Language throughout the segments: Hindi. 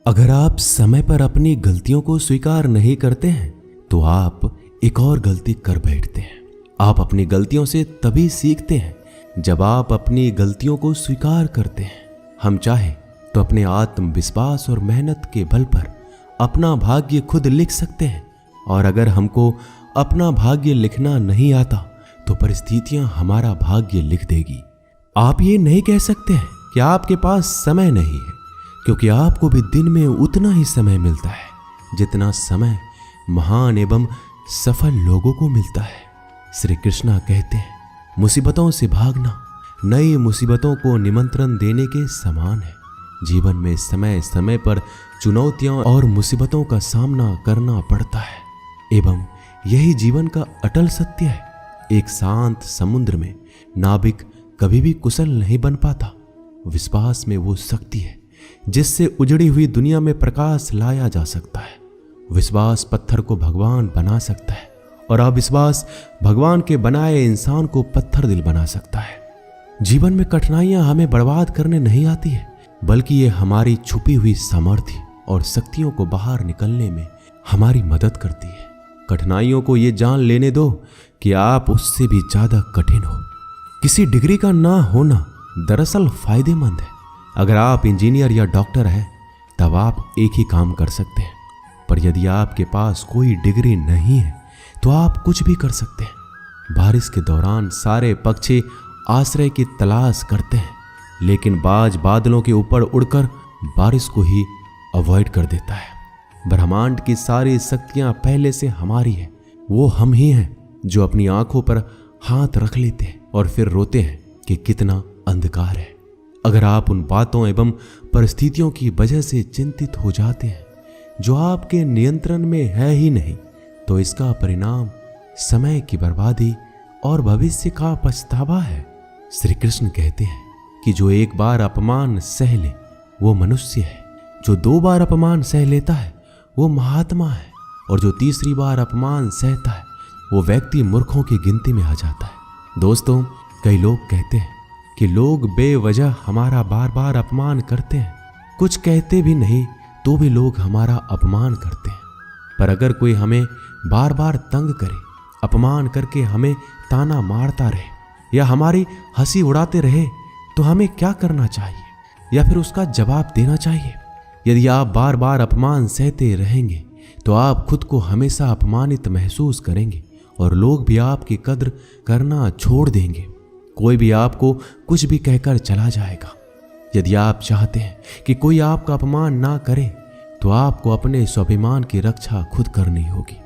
अगर आप समय पर अपनी गलतियों को स्वीकार नहीं करते हैं तो आप एक और गलती कर बैठते हैं। आप अपनी गलतियों से तभी सीखते हैं जब आप अपनी गलतियों को स्वीकार करते हैं। हम चाहे तो अपने आत्मविश्वास और मेहनत के बल पर अपना भाग्य खुद लिख सकते हैं, और अगर हमको अपना भाग्य लिखना नहीं आता तो परिस्थितियां हमारा भाग्य लिख देगी। आप ये नहीं कह सकते हैं कि आपके पास समय नहीं है, क्योंकि आपको भी दिन में उतना ही समय मिलता है जितना समय महान एवं सफल लोगों को मिलता है। श्री कृष्णा कहते हैं, मुसीबतों से भागना नई मुसीबतों को निमंत्रण देने के समान है। जीवन में समय समय पर चुनौतियों और मुसीबतों का सामना करना पड़ता है, एवं यही जीवन का अटल सत्य है। एक शांत समुद्र में नाविक कभी भी कुशल नहीं बन पाता। विश्वास में वो शक्ति है जिससे उजड़ी हुई दुनिया में प्रकाश लाया जा सकता है। विश्वास पत्थर को भगवान बना सकता है, और अविश्वास भगवान के बनाए इंसान को पत्थर दिल बना सकता है। जीवन में कठिनाइयां हमें बर्बाद करने नहीं आती है, बल्कि ये हमारी छुपी हुई सामर्थ्य और शक्तियों को बाहर निकलने में हमारी मदद करती है। कठिनाइयों को ये जान लेने दो कि आप उससे भी ज्यादा कठिन हो। किसी डिग्री का ना होना दरअसल फायदेमंद है। अगर आप इंजीनियर या डॉक्टर हैं तब आप एक ही काम कर सकते हैं, पर यदि आपके पास कोई डिग्री नहीं है तो आप कुछ भी कर सकते हैं। बारिश के दौरान सारे पक्षी आश्रय की तलाश करते हैं, लेकिन बाज बादलों के ऊपर उड़कर बारिश को ही अवॉइड कर देता है। ब्रह्मांड की सारी शक्तियां पहले से हमारी है। वो हम ही हैं जो अपनी आंखों पर हाथ रख लेते हैं और फिर रोते हैं कि कितना अंधकार है। अगर आप उन बातों एवं परिस्थितियों की वजह से चिंतित हो जाते हैं जो आपके नियंत्रण में है ही नहीं, तो इसका परिणाम समय की बर्बादी और भविष्य का पछतावा है। श्री कृष्ण कहते हैं कि जो एक बार अपमान सह ले वो मनुष्य है, जो 2 बार अपमान सह लेता है वो महात्मा है, और जो 3री बार अपमान सहता है वो व्यक्ति मूर्खों की गिनती में आ जाता है। दोस्तों, कई लोग कहते हैं कि लोग बेवजह हमारा बार बार अपमान करते हैं। कुछ कहते भी नहीं तो भी लोग हमारा अपमान करते हैं। पर अगर कोई हमें बार बार तंग करे, अपमान करके हमें ताना मारता रहे या हमारी हंसी उड़ाते रहे, तो हमें क्या करना चाहिए या फिर उसका जवाब देना चाहिए? यदि आप बार बार अपमान सहते रहेंगे तो आप खुद को हमेशा अपमानित महसूस करेंगे और लोग भी आपकी कद्र करना छोड़ देंगे। कोई भी आपको कुछ भी कहकर चला जाएगा। यदि आप चाहते हैं कि कोई आपका अपमान ना करे तो आपको अपने स्वाभिमान की रक्षा खुद करनी होगी।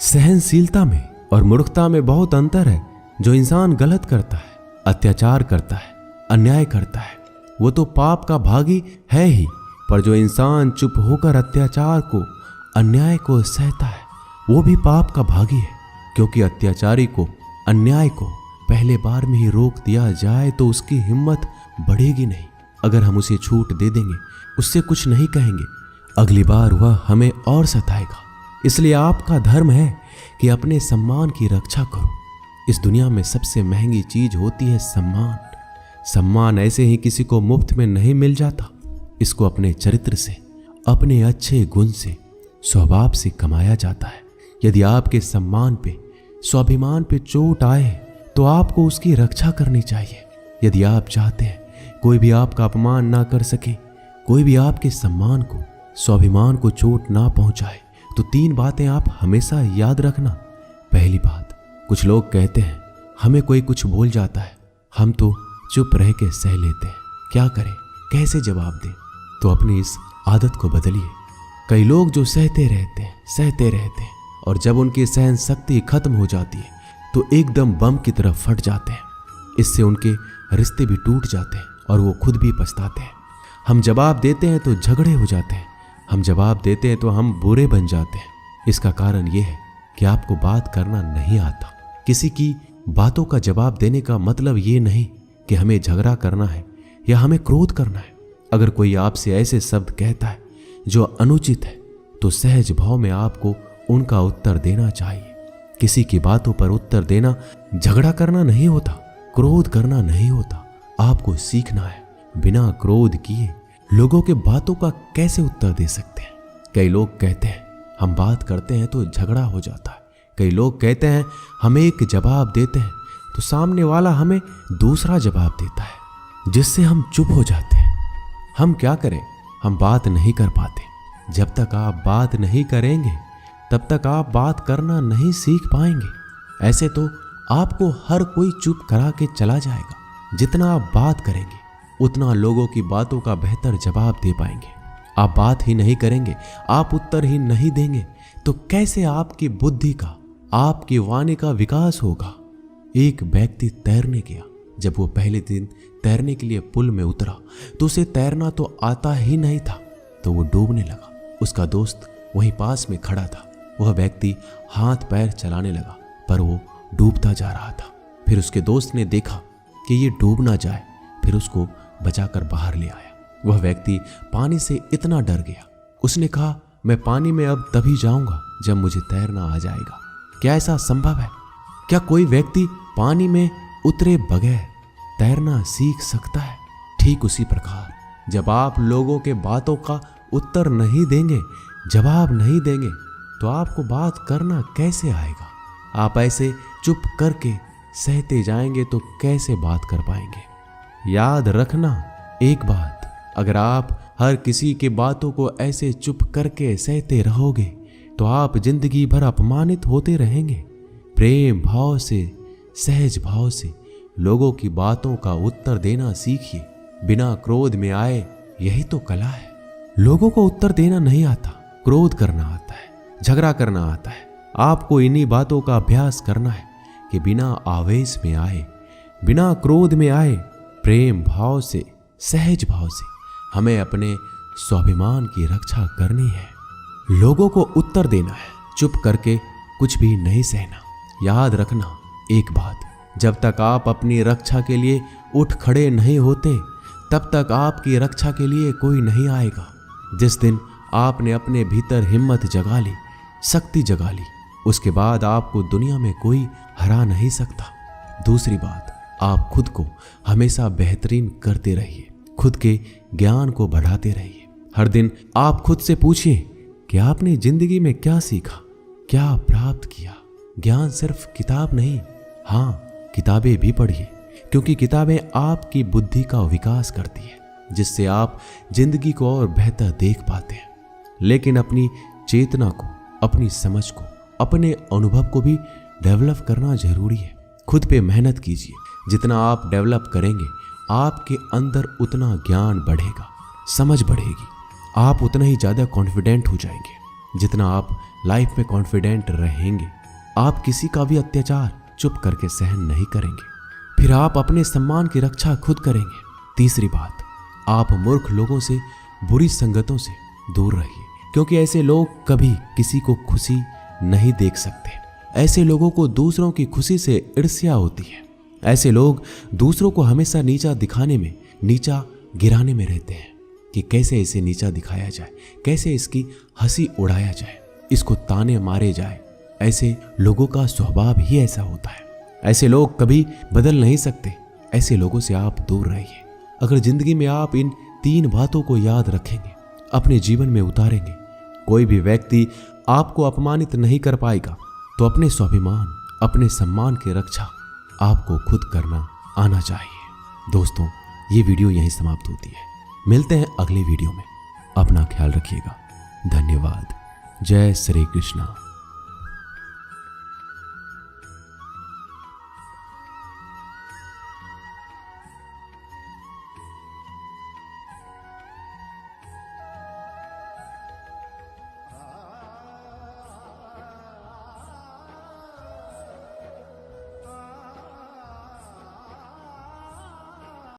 सहनशीलता में और मूर्खता में बहुत अंतर है। जो इंसान गलत करता है, अत्याचार करता है, अन्याय करता है, वो तो पाप का भागी है ही, पर जो इंसान चुप होकर अत्याचार को, अन्याय को सहता है वो भी पाप का भागी है, क्योंकि अत्याचारी को, अन्याय को पहले बार में ही रोक दिया जाए तो उसकी हिम्मत बढ़ेगी नहीं। अगर हम उसे छूट दे देंगे, उससे कुछ नहीं कहेंगे, अगली बार वह हमें और सताएगा। इसलिए आपका धर्म है कि अपने सम्मान की रक्षा करो। इस दुनिया में सबसे महंगी चीज होती है सम्मान। सम्मान ऐसे ही किसी को मुफ्त में नहीं मिल जाता। इसको अपने चरित्र से, अपने अच्छे गुण से, स्वभाव से कमाया जाता है। यदि आपके सम्मान पे, स्वाभिमान पे चोट आए तो आपको उसकी रक्षा करनी चाहिए। यदि आप चाहते हैं कोई भी आपका अपमान ना कर सके, कोई भी आपके सम्मान को, स्वाभिमान को चोट ना पहुंचाए, तो 3 बातें आप हमेशा याद रखना। पहली बात, कुछ लोग कहते हैं हमें कोई कुछ बोल जाता है, हम तो चुप रह के सह लेते हैं, क्या करें, कैसे जवाब दें? तो अपनी इस आदत को बदलिए। कई लोग जो सहते रहते हैं और जब उनकी सहन शक्ति खत्म हो जाती है तो एकदम बम की तरह फट जाते हैं। इससे उनके रिश्ते भी टूट जाते हैं और वो खुद भी पछताते हैं। हम जवाब देते हैं तो झगड़े हो जाते हैं, हम जवाब देते हैं तो हम बुरे बन जाते हैं। इसका कारण ये है कि आपको बात करना नहीं आता। किसी की बातों का जवाब देने का मतलब ये नहीं कि हमें झगड़ा करना है या हमें क्रोध करना है। अगर कोई आपसे ऐसे शब्द कहता है जो अनुचित है तो सहज भाव में आपको उनका उत्तर देना चाहिए। किसी की बातों पर उत्तर देना झगड़ा करना नहीं होता, क्रोध करना नहीं होता। आपको सीखना है बिना क्रोध किए लोगों के बातों का कैसे उत्तर दे सकते हैं? कई लोग कहते हैं हम बात करते हैं तो झगड़ा हो जाता है। कई लोग कहते हैं हम एक जवाब देते हैं तो सामने वाला हमें दूसरा जवाब देता है, जिससे हम चुप हो जाते हैं। हम क्या करें? हम बात नहीं कर पाते। जब तक आप बात नहीं करेंगे तब तक आप बात करना नहीं सीख पाएंगे। ऐसे तो आपको हर कोई चुप करा के चला जाएगा। जितना आप बात करेंगे उतना लोगों की बातों का बेहतर जवाब दे पाएंगे। आप बात ही नहीं करेंगे, आप उत्तर ही नहीं देंगे तो कैसे आपकी बुद्धि का, आपकी वाणी का विकास होगा? एक व्यक्ति तैरने गया। जब वो पहले दिन तैरने के लिए पुल में उतरा तो उसे तैरना तो आता ही नहीं था, तो वो डूबने लगा। उसका दोस्त वहीं पास में खड़ा था। वह व्यक्ति हाथ पैर चलाने लगा पर वो डूबता जा रहा था। फिर उसके दोस्त ने देखा कि ये डूब ना जाए, फिर उसको बचाकर बाहर ले आया। वह व्यक्ति पानी से इतना डर गया, उसने कहा मैं पानी में अब तभी जाऊंगा जब मुझे तैरना आ जाएगा। क्या ऐसा संभव है? क्या कोई व्यक्ति पानी में उतरे बगैर तैरना सीख सकता है? ठीक उसी प्रकार जब आप लोगों के बातों का उत्तर नहीं देंगे, जवाब नहीं देंगे, तो आपको बात करना कैसे आएगा? आप ऐसे चुप करके सहते जाएंगे तो कैसे बात कर पाएंगे? याद रखना एक बात, अगर आप हर किसी के बातों को ऐसे चुप करके सहते रहोगे तो आप जिंदगी भर अपमानित होते रहेंगे। प्रेम भाव से, सहज भाव से लोगों की बातों का उत्तर देना सीखिए। बिना क्रोध में आए, यही तो कला है। लोगों को उत्तर देना नहीं आता, क्रोध करना आता है, झगड़ा करना आता है। आपको इन्हीं बातों का अभ्यास करना है कि बिना आवेश में आए, बिना क्रोध में आए, प्रेम भाव से, सहज भाव से हमें अपने स्वाभिमान की रक्षा करनी है। लोगों को उत्तर देना है, चुप करके कुछ भी नहीं सहना। याद रखना एक बात, जब तक आप अपनी रक्षा के लिए उठ खड़े नहीं होते तब तक आपकी रक्षा के लिए कोई नहीं आएगा। जिस दिन आपने अपने भीतर हिम्मत जगा ली, शक्ति जगा ली, उसके बाद आपको दुनिया में कोई हरा नहीं सकता। दूसरी बात, आप खुद को हमेशा बेहतरीन करते रहिए, खुद के ज्ञान को बढ़ाते रहिए। हर दिन आप खुद से पूछिए कि आपने जिंदगी में क्या सीखा, क्या प्राप्त किया। ज्ञान सिर्फ किताब नहीं, हाँ किताबें भी पढ़िए, क्योंकि किताबें आपकी बुद्धि का विकास करती है, जिससे आप जिंदगी को और बेहतर देख पाते हैं। लेकिन अपनी चेतना को, अपनी समझ को, अपने अनुभव को भी डेवलप करना जरूरी है। खुद पे मेहनत कीजिए। जितना आप डेवलप करेंगे आपके अंदर उतना ज्ञान बढ़ेगा, समझ बढ़ेगी, आप उतना ही ज़्यादा कॉन्फिडेंट हो जाएंगे। जितना आप लाइफ में कॉन्फिडेंट रहेंगे, आप किसी का भी अत्याचार चुप करके सहन नहीं करेंगे। फिर आप अपने सम्मान की रक्षा खुद करेंगे। तीसरी बात, आप मूर्ख लोगों से, बुरी संगतों से दूर रहिए, क्योंकि ऐसे लोग कभी किसी को खुशी नहीं देख सकते। ऐसे लोगों को दूसरों की खुशी से ईर्ष्या होती है। ऐसे लोग दूसरों को हमेशा नीचा दिखाने में, नीचा गिराने में रहते हैं कि कैसे इसे नीचा दिखाया जाए, कैसे इसकी हंसी उड़ाया जाए, इसको ताने मारे जाए। ऐसे लोगों का स्वभाव ही ऐसा होता है। ऐसे लोग कभी बदल नहीं सकते। ऐसे लोगों से आप दूर रहिए। अगर जिंदगी में आप इन 3 बातों को याद रखेंगे, अपने जीवन में उतारेंगे, कोई भी व्यक्ति आपको अपमानित नहीं कर पाएगा। तो अपने स्वाभिमान, अपने सम्मान की रक्षा आपको खुद करना आना चाहिए। दोस्तों, ये वीडियो यहीं समाप्त होती है। मिलते हैं अगली वीडियो में। अपना ख्याल रखिएगा। धन्यवाद। जय श्री कृष्णा।